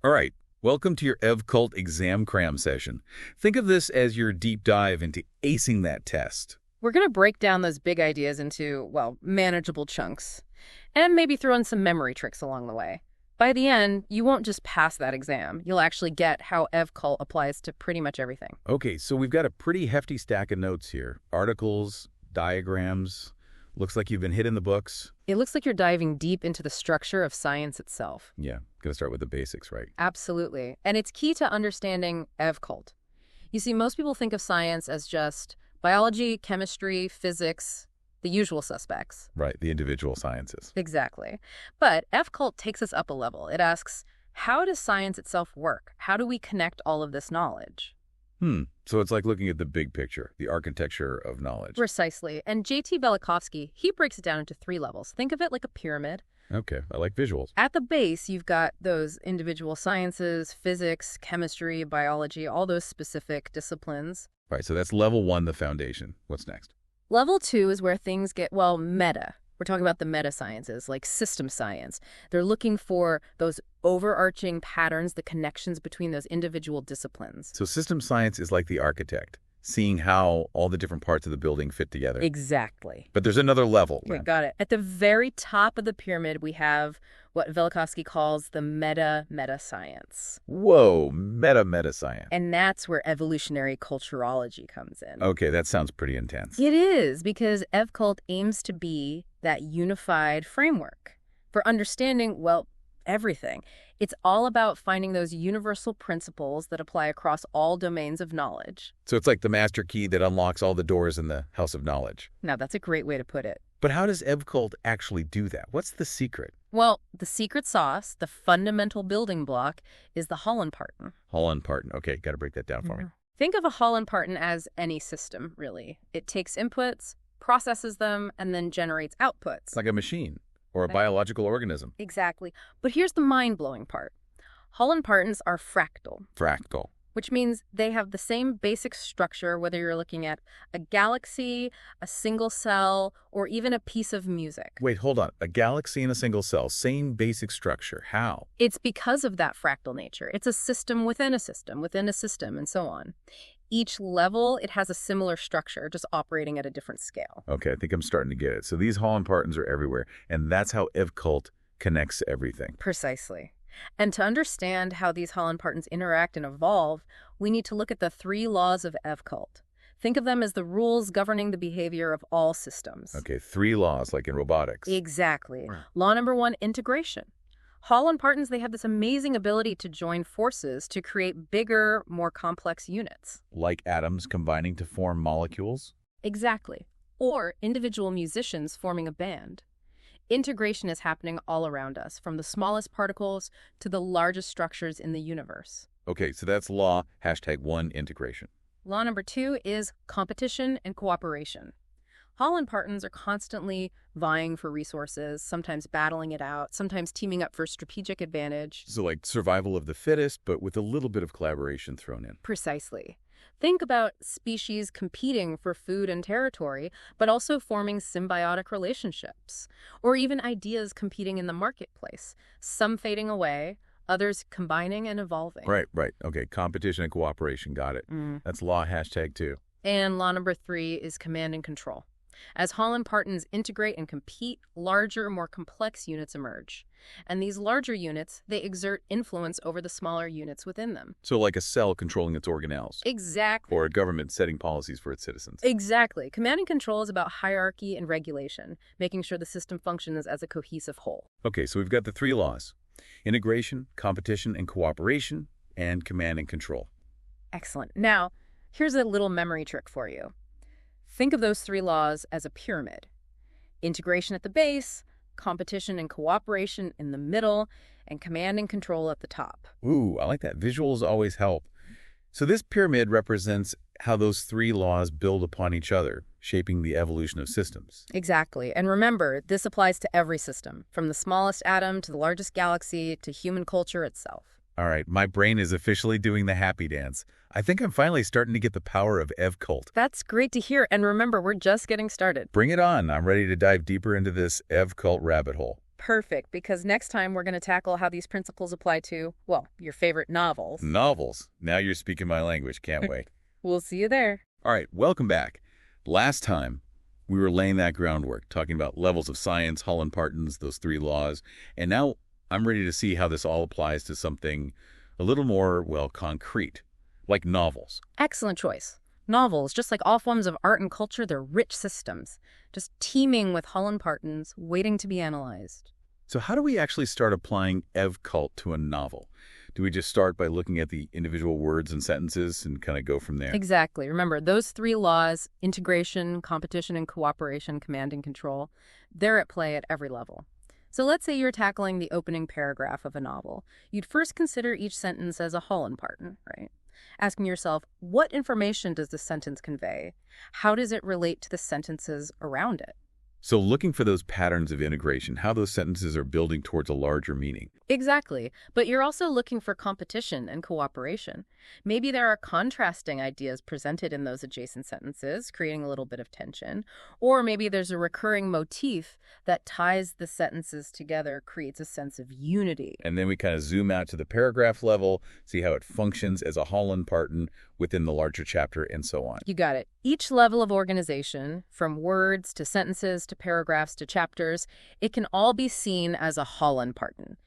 All right, welcome to your Cult exam cram session. Think of this as your deep dive into acing that test. We're going to break down those big ideas into, well, manageable chunks, and maybe throw in some memory tricks along the way. By the end, you won't just pass that exam. You'll actually get how Cult applies to pretty much everything. Okay, so we've got a pretty hefty stack of notes here. Articles, diagrams. Looks like you've been hitting the books. It looks like you're diving deep into the structure of science itself. Yeah, gotta start with the basics, right? Absolutely. And it's key to understanding Cult. You see, most people think of science as just biology, chemistry, physics, the usual suspects. Right, the individual sciences. Exactly. But Cult takes us up a level. It asks, how does science itself work? How do we connect all of this knowledge? So it's like looking at the big picture, the architecture of knowledge. Precisely. And J.T. Belikovsky, he breaks it down into 3 levels. Think of it like a pyramid. Okay, I like visuals. At the base, you've got those individual sciences, physics, chemistry, biology, all those specific disciplines. Right, so that's level 1, the foundation. What's next? Level 2 is where things get, well, meta. We're talking about the meta sciences, like system science. They're looking for those overarching patterns, the connections between those individual disciplines. So system science is like the architect, seeing how all the different parts of the building fit together. Exactly. But there's another level. Okay, got it. At the very top of the pyramid, we have what Velikovsky calls the meta science. Whoa, meta science. And that's where evolutionary culturology comes in. Okay, that sounds pretty intense. It is, because Cult aims to be that unified framework for understanding, well, everything. It's all about finding those universal principles that apply across all domains of knowledge. So it's like the master key that unlocks all the doors in the house of knowledge. Now, that's a great way to put it. But how does Cult actually do that? What's the secret? Well, the secret sauce, the fundamental building block, is the Hollenparten. Hollenparten. Okay, got to break that down for me. Think of a Hollenparten as any system, really. It takes inputs, processes them, and then generates outputs. It's like a machine or a biological organism. Exactly. But here's the mind-blowing part. Hollenpartens are fractal. Fractal. Which means they have the same basic structure, whether you're looking at a galaxy, a single cell, or even a piece of music. Wait, hold on. A galaxy and a single cell, same basic structure. How? It's because of that fractal nature. It's a system within a system, within a system, and so on. Each level, it has a similar structure, just operating at a different scale. Okay, I think I'm starting to get it. So these Hollenpartens are everywhere, and that's how Cult connects everything. Precisely. And to understand how these Hollenpartens interact and evolve, we need to look at the 3 laws of Cult. Think of them as the rules governing the behavior of all systems. Okay, 3 laws, like in robotics. Exactly. Law number 1, integration. Hollenpartens, they have this amazing ability to join forces to create bigger, more complex units. Like atoms combining to form molecules? Exactly. Or individual musicians forming a band. Integration is happening all around us, from the smallest particles to the largest structures in the universe. Okay, so that's law #1 integration. Law number 2 is competition and cooperation. Hollenpartens are constantly vying for resources, sometimes battling it out, sometimes teaming up for strategic advantage. So like survival of the fittest, but with a little bit of collaboration thrown in. Precisely. Think about species competing for food and territory, but also forming symbiotic relationships, or even ideas competing in the marketplace, some fading away, others combining and evolving. Right. Okay, competition and cooperation, got it. That's law #2. And law number 3 is command and control. As Hollenpartens integrate and compete, larger, more complex units emerge. And these larger units, they exert influence over the smaller units within them. So like a cell controlling its organelles. Exactly. Or a government setting policies for its citizens. Exactly. Command and control is about hierarchy and regulation, making sure the system functions as a cohesive whole. Okay, so we've got the 3 laws. Integration, competition and cooperation, and command and control. Excellent. Now, here's a little memory trick for you. Think of those 3 laws as a pyramid. Integration at the base, competition and cooperation in the middle, and command and control at the top. Ooh, I like that. Visuals always help. So this pyramid represents how those 3 laws build upon each other, shaping the evolution of systems. Exactly. And remember, this applies to every system, from the smallest atom to the largest galaxy to human culture itself. All right, my brain is officially doing the happy dance. I think I'm finally starting to get the power of Cult. That's great to hear. And remember, we're just getting started. Bring it on. I'm ready to dive deeper into this Cult rabbit hole. Perfect, because next time we're going to tackle how these principles apply to, well, your favorite novels. Novels. Now you're speaking my language. Can't wait. We'll see you there. All right, welcome back. Last time, we were laying that groundwork, talking about levels of science, Holland-Parton's, those three laws, and now I'm ready to see how this all applies to something a little more, well, concrete, like novels. Excellent choice. Novels, just like all forms of art and culture, they're rich systems, just teeming with Holland-Partons, waiting to be analyzed. So how do we actually start applying Ev-Cult to a novel? Do we just start by looking at the individual words and sentences and kind of go from there? Exactly. Remember, those three laws, integration, competition, and cooperation, command and control, they're at play at every level. So let's say you're tackling the opening paragraph of a novel. You'd first consider each sentence as a Holland-Parton, right? Asking yourself, what information does the sentence convey? How does it relate to the sentences around it? So looking for those patterns of integration, how those sentences are building towards a larger meaning. Exactly. But you're also looking for competition and cooperation. Maybe there are contrasting ideas presented in those adjacent sentences, creating a little bit of tension. Or maybe there's a recurring motif that ties the sentences together, creates a sense of unity. And then we kind of zoom out to the paragraph level, see how it functions as a Holland-Parton within the larger chapter, and so on. You got it. Each level of organization, from words to sentences to paragraphs to chapters, it can all be seen as a Holland-Parton,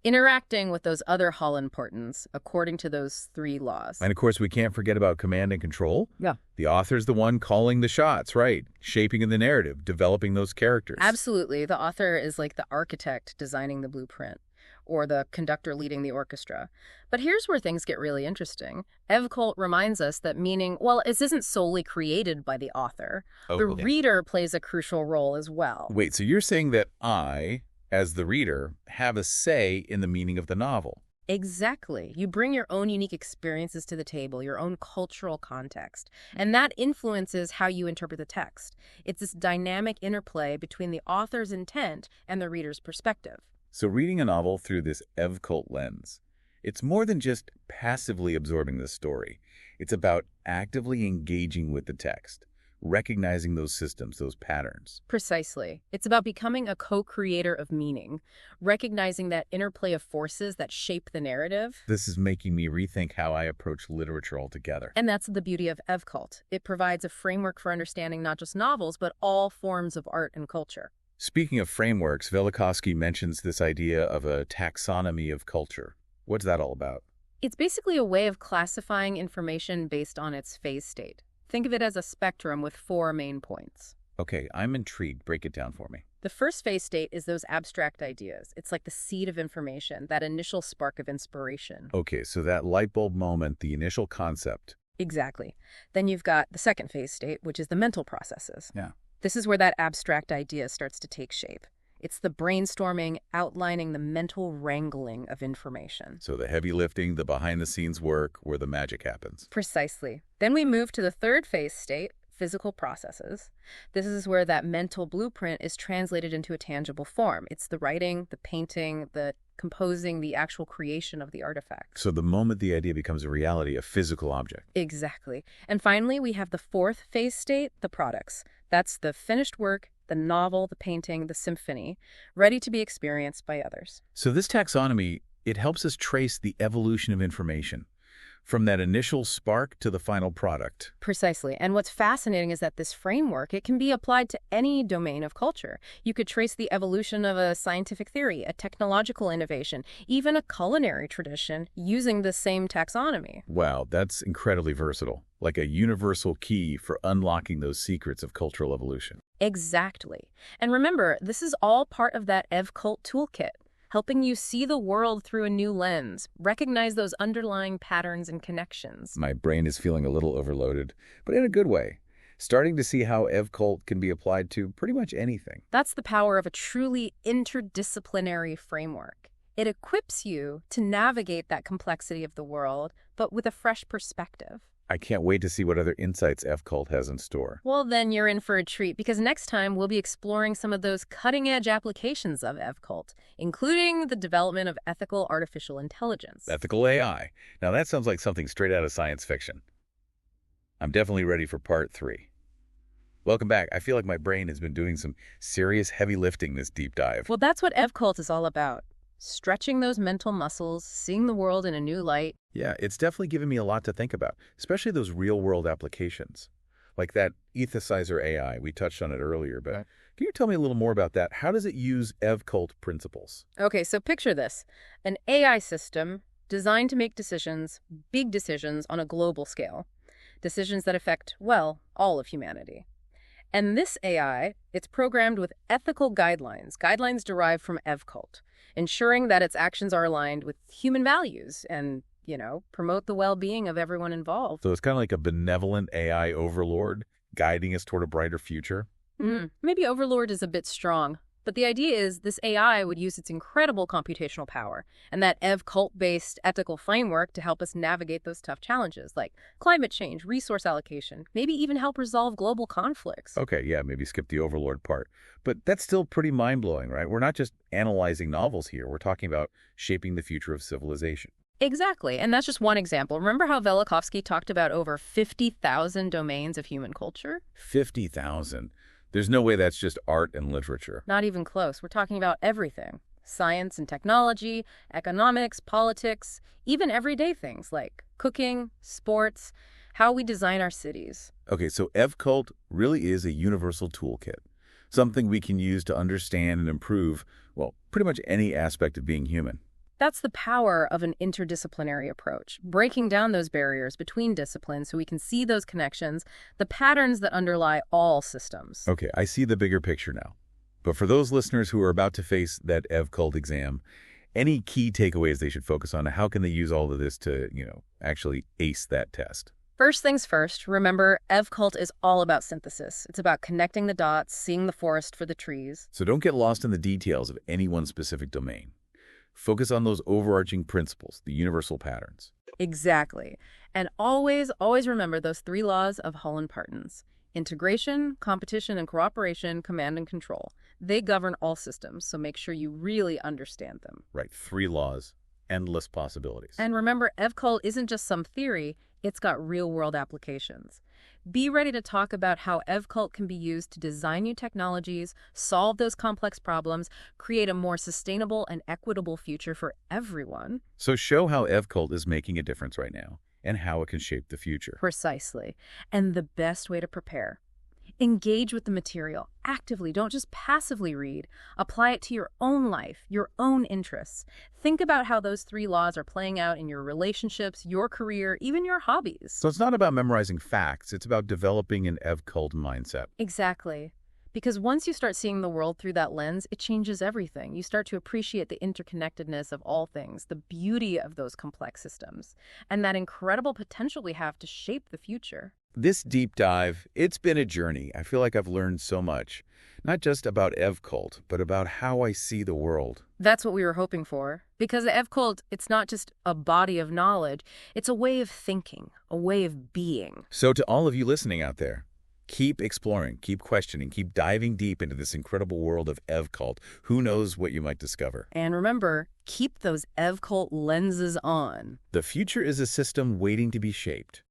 interacting with those other Holland-Partons according to those three laws. And of course, we can't forget about command and control. Yeah. The author's the one calling the shots, right? Shaping the narrative, developing those characters. Absolutely. The author is like the architect designing the blueprint, or the conductor leading the orchestra. But here's where things get really interesting. Ev-Cult reminds us that meaning, well, it isn't solely created by the author. The reader plays a crucial role as well. Wait, so you're saying that I, as the reader, have a say in the meaning of the novel? Exactly. You bring your own unique experiences to the table, your own cultural context, and that influences how you interpret the text. It's this dynamic interplay between the author's intent and the reader's perspective. So reading a novel through this Ev-Cult lens, it's more than just passively absorbing the story. It's about actively engaging with the text, recognizing those systems, those patterns. Precisely. It's about becoming a co-creator of meaning, recognizing that interplay of forces that shape the narrative. This is making me rethink how I approach literature altogether. And that's the beauty of Ev-Cult. It provides a framework for understanding not just novels, but all forms of art and culture. Speaking of frameworks, Velikovsky mentions this idea of a taxonomy of culture. What's that all about? It's basically a way of classifying information based on its phase state. Think of it as a spectrum with 4 main points. Okay, I'm intrigued. Break it down for me. The first phase state is those abstract ideas. It's like the seed of information, that initial spark of inspiration. Okay, so that light bulb moment, the initial concept. Exactly. Then you've got the second phase state, which is the mental processes. Yeah. This is where that abstract idea starts to take shape. It's the brainstorming, outlining the mental wrangling of information. So the heavy lifting, the behind-the-scenes work, where the magic happens. Precisely. Then we move to the third phase state, physical processes. This is where that mental blueprint is translated into a tangible form. It's the writing, the painting, the composing, the actual creation of the artifact. So the moment the idea becomes a reality, a physical object. Exactly. And finally, we have the fourth phase state, the products. That's the finished work, the novel, the painting, the symphony, ready to be experienced by others. So this taxonomy, it helps us trace the evolution of information, from that initial spark to the final product. Precisely. And what's fascinating is that this framework, it can be applied to any domain of culture. You could trace the evolution of a scientific theory, a technological innovation, even a culinary tradition using the same taxonomy. Wow, that's incredibly versatile, like a universal key for unlocking those secrets of cultural evolution. Exactly. And remember, this is all part of that Ev-Cult toolkit, helping you see the world through a new lens, recognize those underlying patterns and connections. My brain is feeling a little overloaded, but in a good way. Starting to see how Ev-Cult can be applied to pretty much anything. That's the power of a truly interdisciplinary framework. It equips you to navigate that complexity of the world, but with a fresh perspective. I can't wait to see what other insights Ev-Cult has in store. Well, then you're in for a treat, because next time we'll be exploring some of those cutting-edge applications of Ev-Cult, including the development of ethical artificial intelligence. Ethical AI. Now that sounds like something straight out of science fiction. I'm definitely ready for part 3. Welcome back. I feel like my brain has been doing some serious heavy lifting this deep dive. Well, that's what EvCult is all about. Stretching those mental muscles, seeing the world in a new light. Yeah, it's definitely given me a lot to think about, especially those real-world applications. Like that ethicizer AI, we touched on it earlier, but Right. can you tell me a little more about that? How does it use EvCult principles? Okay, so picture this. An AI system designed to make decisions, big decisions on a global scale. Decisions that affect, well, all of humanity. And this AI, it's programmed with ethical guidelines derived from EvCult, ensuring that its actions are aligned with human values and, promote the well-being of everyone involved. So it's kind of like a benevolent AI overlord guiding us toward a brighter future. Maybe overlord is a bit strong, but the idea is this AI would use its incredible computational power and that EvCult-based ethical framework to help us navigate those tough challenges like climate change, resource allocation, maybe even help resolve global conflicts. Okay, yeah, maybe skip the overlord part. But that's still pretty mind-blowing, right? We're not just analyzing novels here. We're talking about shaping the future of civilization. Exactly, and that's just one example. Remember how Velikovsky talked about over 50,000 domains of human culture? 50,000. There's no way that's just art and literature. Not even close. We're talking about everything. Science and technology, economics, politics, even everyday things like cooking, sports, how we design our cities. Okay, so EvCult really is a universal toolkit, something we can use to understand and improve, well, pretty much any aspect of being human. That's the power of an interdisciplinary approach, breaking down those barriers between disciplines so we can see those connections, the patterns that underlie all systems. Okay, I see the bigger picture now. But for those listeners who are about to face that EvCult exam, any key takeaways they should focus on? How can they use all of this to, actually ace that test? First things first, remember, EvCult is all about synthesis. It's about connecting the dots, seeing the forest for the trees. So don't get lost in the details of any one specific domain. Focus on those overarching principles, the universal patterns. Exactly. And always remember those three laws of Holland-Partons. Integration, competition, and cooperation, command and control. They govern all systems, so make sure you really understand them. Right, 3 laws, endless possibilities. And remember, EvCult isn't just some theory, it's got real-world applications. Be ready to talk about how EvCult can be used to design new technologies, solve those complex problems, create a more sustainable and equitable future for everyone. So show how EvCult is making a difference right now and how it can shape the future. Precisely. And the best way to prepare. Engage with the material actively. Don't just passively read. Apply it to your own life, your own interests. Think about how those 3 laws are playing out in your relationships, your career, even your hobbies. So it's not about memorizing facts. It's about developing an EvCult mindset. Exactly. Because once you start seeing the world through that lens, it changes everything. You start to appreciate the interconnectedness of all things, the beauty of those complex systems, and that incredible potential we have to shape the future. This deep dive, it's been a journey. I feel like I've learned so much, not just about EvCult, but about how I see the world. That's what we were hoping for. Because the EvCult, it's not just a body of knowledge, it's a way of thinking, a way of being. So to all of you listening out there, keep exploring, keep questioning, keep diving deep into this incredible world of EvCult. Who knows what you might discover? And remember, keep those EvCult lenses on. The future is a system waiting to be shaped.